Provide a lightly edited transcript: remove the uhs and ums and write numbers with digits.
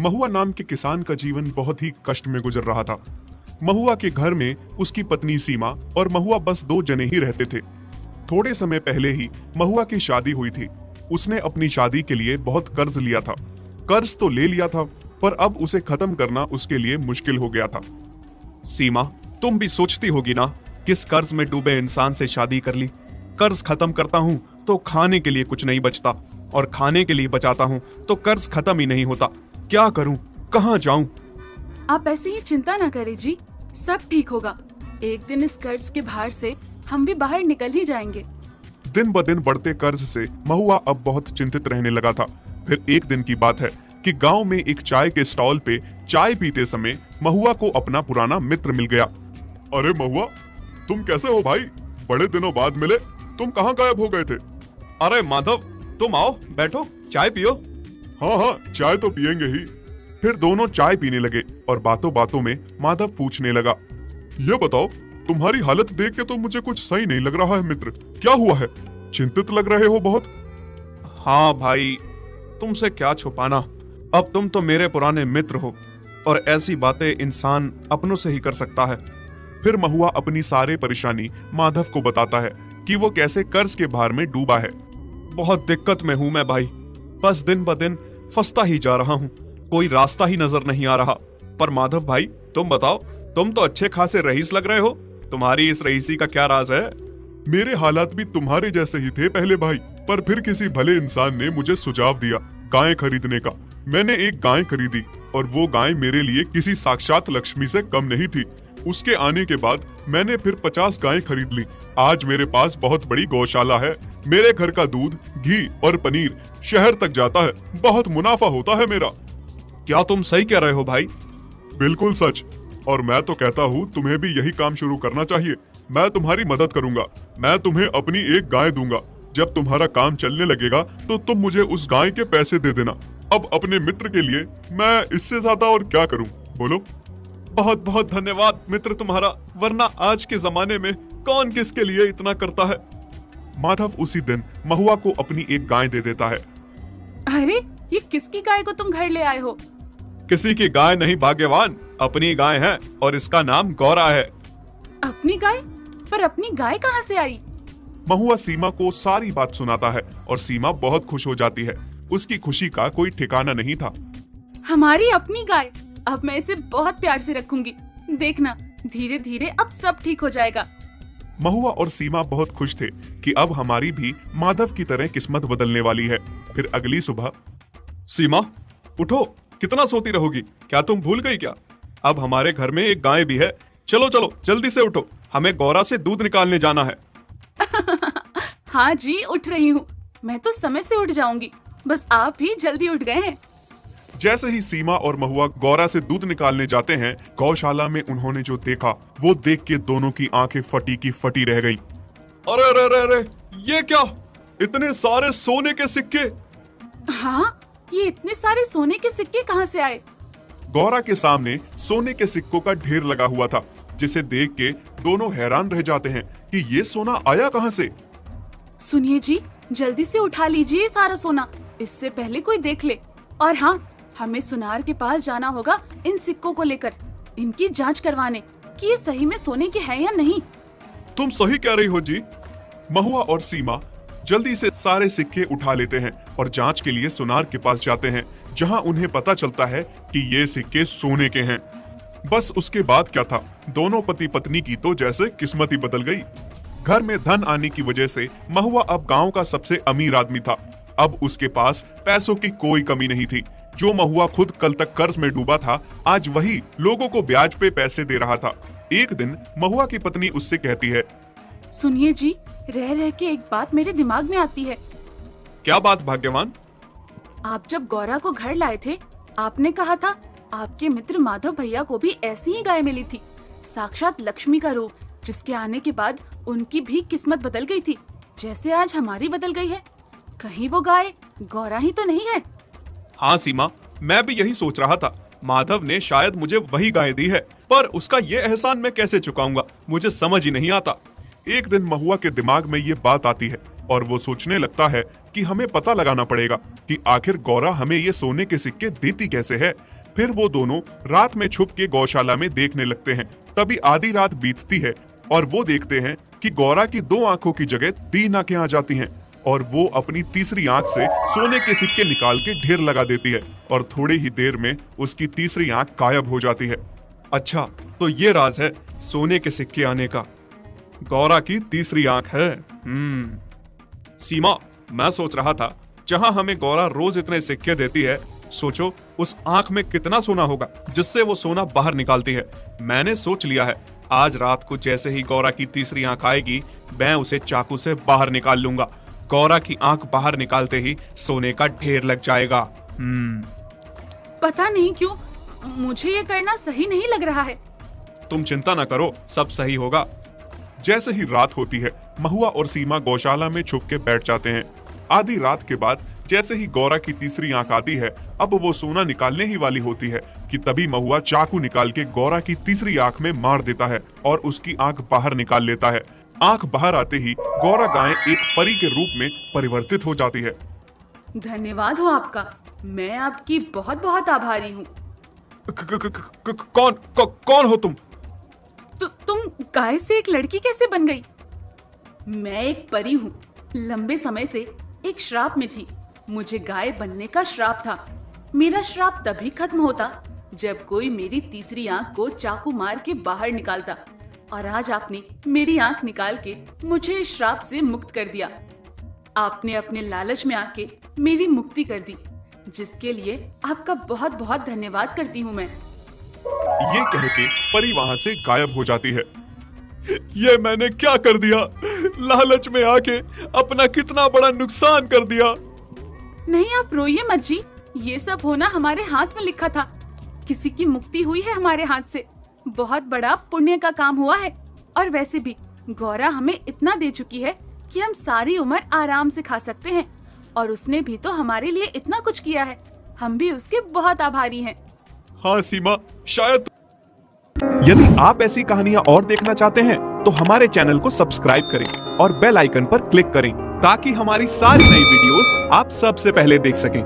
महुआ नाम के किसान का जीवन बहुत ही कष्ट में गुजर रहा था। महुआ के घर में उसकी पत्नी सीमा और महुआ बस 2 जने ही रहते थे। थोड़े समय पहले ही महुआ की शादी हुई थी। उसने अपनी शादी के लिए बहुत कर्ज लिया था। कर्ज तो ले लिया था, पर अब उसे खत्म करना उसके लिए मुश्किल हो गया था। सीमा, तुम भी सोचती होगी ना, किस कर्ज में डूबे इंसान से शादी कर ली। कर्ज खत्म करता हूँ तो खाने के लिए कुछ नहीं बचता, और खाने के लिए बचाता हूँ तो कर्ज खत्म ही नहीं होता। क्या करूँ, कहाँ जाऊँ? आप ऐसे ही चिंता ना करें जी, सब ठीक होगा। एक दिन इस कर्ज के भार से हम भी बाहर निकल ही जाएंगे। दिन ब दिन बढ़ते कर्ज से महुआ अब बहुत चिंतित रहने लगा था। फिर एक दिन की बात है कि गांव में एक चाय के स्टॉल पे चाय पीते समय महुआ को अपना पुराना मित्र मिल गया। अरे महुआ, तुम कैसे हो भाई? बड़े दिनों बाद मिले, तुम कहाँ गायब हो गए थे? अरे माधव, तुम आओ, बैठो, चाय पियो। हाँ हाँ, चाय तो पियेंगे ही। फिर दोनों चाय पीने लगे और बातों बातों में माधव पूछने लगा, ये बताओ, तुम्हारी हालत देख के तो मुझे कुछ सही नहीं लग रहा है मित्र। क्या हुआ है? चिंतित लग रहे हो बहुत। हाँ भाई, तुमसे क्या छुपाना, अब तुम तो मेरे पुराने मित्र हो, और ऐसी बातें इंसान अपनों से ही कर सकता है। फिर महुआ अपनी सारी परेशानी माधव को बताता है कि वो कैसे कर्ज के भार में डूबा है। बहुत दिक्कत में हूँ मैं भाई, बस दिन ब दिन फंसता ही जा रहा हूँ, कोई रास्ता ही नजर नहीं आ रहा। पर माधव भाई, तुम बताओ, तुम तो अच्छे खासे रईस लग रहे हो, तुम्हारी इस रईसी का क्या राज है? मेरे हालात भी तुम्हारे जैसे ही थे पहले भाई, पर फिर किसी भले इंसान ने मुझे सुझाव दिया गाय खरीदने का। मैंने एक गाय खरीदी और वो गाय मेरे लिए किसी साक्षात लक्ष्मी से कम नहीं थी। उसके आने के बाद मैंने फिर 50 गायें खरीद ली। आज मेरे पास बहुत बड़ी गौशाला है। मेरे घर का दूध, घी और पनीर शहर तक जाता है। बहुत मुनाफा होता है मेरा। क्या तुम सही कह रहे हो भाई? बिल्कुल सच। और मैं तो कहता हूँ तुम्हें भी यही काम शुरू करना चाहिए। मैं तुम्हारी मदद करूंगा। मैं तुम्हें अपनी एक गाय दूंगा। जब तुम्हारा काम चलने लगेगा तो तुम मुझे उस गाय के पैसे दे देना। अब अपने मित्र के लिए मैं इससे ज्यादा और क्या करूं, बोलो? बहुत बहुत धन्यवाद मित्र तुम्हारा, वरना आज के जमाने में कौन किसके लिए इतना करता है। माधव उसी दिन महुआ को अपनी एक गाय दे देता है। अरे, ये किसकी गाय को तुम घर ले आए हो? किसी की गाय नहीं भाग्यवान, अपनी गाय है और इसका नाम गौरा है। अपनी गाय? पर अपनी गाय कहाँ से आई? महुआ सीमा को सारी बात सुनाता है और सीमा बहुत खुश हो जाती है। उसकी खुशी का कोई ठिकाना नहीं था। हमारी अपनी गाय, अब मैं इसे बहुत प्यार से रखूंगी। देखना, धीरे धीरे अब सब ठीक हो जाएगा। महुआ और सीमा बहुत खुश थे कि अब हमारी भी माधव की तरह किस्मत बदलने वाली है। फिर अगली सुबह, सीमा उठो, कितना सोती रहोगी? क्या तुम भूल गई क्या? अब हमारे घर में एक गाय भी है। चलो चलो, जल्दी से उठो, हमें गौरा से दूध निकालने जाना है। हाँ जी, उठ रही हूँ। मैं तो समय से उठ जाऊंगी, बस आप भी जल्दी उठ गए हैं। जैसे ही सीमा और महुआ गौरा से दूध निकालने जाते हैं, गौशाला में उन्होंने जो देखा वो देख के दोनों की आंखें फटी की फटी रह गई। अरे अरे अरे अरे, ये क्या? इतने सारे सोने के सिक्के! हाँ, ये इतने सारे सोने के सिक्के कहाँ से आए? गौरा के सामने सोने के सिक्कों का ढेर लगा हुआ था, जिसे देख के दोनों हैरान रह जाते हैं कि ये सोना आया कहाँ से। सुनिए जी, जल्दी से उठा लीजिए सारा सोना, इससे पहले कोई देख ले। और हाँ, हमें सुनार के पास जाना होगा इन सिक्कों को लेकर, इनकी जांच करवाने कि ये सही में सोने के हैं या नहीं। तुम सही कह रही हो जी। महुआ और सीमा जल्दी से सारे सिक्के उठा लेते हैं और जांच के लिए सुनार के पास जाते हैं, जहां उन्हें पता चलता है कि ये सिक्के सोने के हैं। बस उसके बाद क्या था, दोनों पति पत्नी की तो जैसे किस्मत ही बदल गई। घर में धन आने की वजह से महुआ अब गांव का सबसे अमीर आदमी था। अब उसके पास पैसों की कोई कमी नहीं थी। जो महुआ खुद कल तक कर्ज में डूबा था, आज वही लोगों को ब्याज पे पैसे दे रहा था। एक दिन महुआ की पत्नी उससे कहती है, सुनिए जी, रह रह के एक बात मेरे दिमाग में आती है। क्या बात भाग्यवान? आप जब गौरा को घर लाए थे, आपने कहा था आपके मित्र माधव भैया को भी ऐसी ही गाय मिली थी, साक्षात लक्ष्मी का रूप, जिसके आने के बाद उनकी भी किस्मत बदल गई थी, जैसे आज हमारी बदल गई है। कहीं वो गाय गौरा ही तो नहीं है? हाँ सीमा, मैं भी यही सोच रहा था। माधव ने शायद मुझे वही गाय दी है, पर उसका ये एहसान मैं कैसे चुकाऊंगा, मुझे समझ ही नहीं आता। एक दिन महुआ के दिमाग में ये बात आती है और वो सोचने लगता है कि हमें पता लगाना पड़ेगा कि आखिर गौरा हमें ये सोने के सिक्के देती कैसे है। फिर वो दोनों रात में छुप के गौशाला में देखने लगते हैं। तभी आधी रात बीतती है और वो देखते हैं कि गौरा की 2 आंखों की जगह 3 आंखें आ जाती हैं और वो अपनी तीसरी आंख से सोने के सिक्के निकाल के ढेर लगा देती है और थोड़ी ही देर में उसकी तीसरी आंख गायब हो जाती है। अच्छा, तो ये राज है सोने के सिक्के आने का। गौरा की तीसरी आंख है। सीमा, मैं सोच रहा था जहां हमें गौरा रोज इतने सिक्के देती है, सोचो उस आंख में कितना सोना होगा जिससे वो सोना बाहर निकालती है। मैंने सोच लिया है, आज रात को जैसे ही गौरा की तीसरी आंख आएगी, मैं उसे चाकू से बाहर निकाल लूंगा। गौरा की आंख बाहर निकालते ही सोने का ढेर लग जाएगा। पता नहीं क्यों मुझे ये करना सही नहीं लग रहा है। तुम चिंता न करो, सब सही होगा। जैसे ही रात होती है, महुआ और सीमा गौशाला में छुप के बैठ जाते हैं। आधी रात के बाद जैसे ही गौरा की तीसरी आंख आती है, अब वो सोना निकालने ही वाली होती है कि तभी महुआ चाकू निकाल के गौरा की तीसरी आंख में मार देता है और उसकी आंख बाहर निकाल लेता है। आंख बाहर आते ही गौरा गाय एक परी के रूप में परिवर्तित हो जाती है। धन्यवाद हो आपका, मैं आपकी बहुत बहुत आभारी हूँ। कौन हो तुम? तुम गाय से एक लड़की कैसे बन गई? मैं एक परी हूँ, लंबे समय से एक श्राप में थी। मुझे गाय बनने का श्राप था। मेरा श्राप तभी खत्म होता जब कोई मेरी तीसरी आंख को चाकू मार के बाहर निकालता, और आज आपने मेरी आंख निकाल के मुझे इस श्राप से मुक्त कर दिया। आपने अपने लालच में आके मेरी मुक्ति कर दी, जिसके लिए आपका बहुत बहुत धन्यवाद करती हूँ मैं। ये कह के परी वहाँ से गायब हो जाती है। ये मैंने क्या कर दिया? लालच में आके अपना कितना बड़ा नुकसान कर दिया। नहीं, आप रोइए मत जी, ये सब होना हमारे हाथ में लिखा था। किसी की मुक्ति हुई है हमारे हाथ से, बहुत बड़ा पुण्य का काम हुआ है। और वैसे भी गौरा हमें इतना दे चुकी है कि हम सारी उम्र आराम से खा सकते हैं, और उसने भी तो हमारे लिए इतना कुछ किया है। हम भी उसके बहुत आभारी हैं। हाँ सीमा, शायद। यदि आप ऐसी कहानियाँ और देखना चाहते हैं तो हमारे चैनल को सब्सक्राइब करें और बेल आइकन पर क्लिक करें ताकि हमारी सारी नई वीडियोस आप सबसे पहले देख सकें।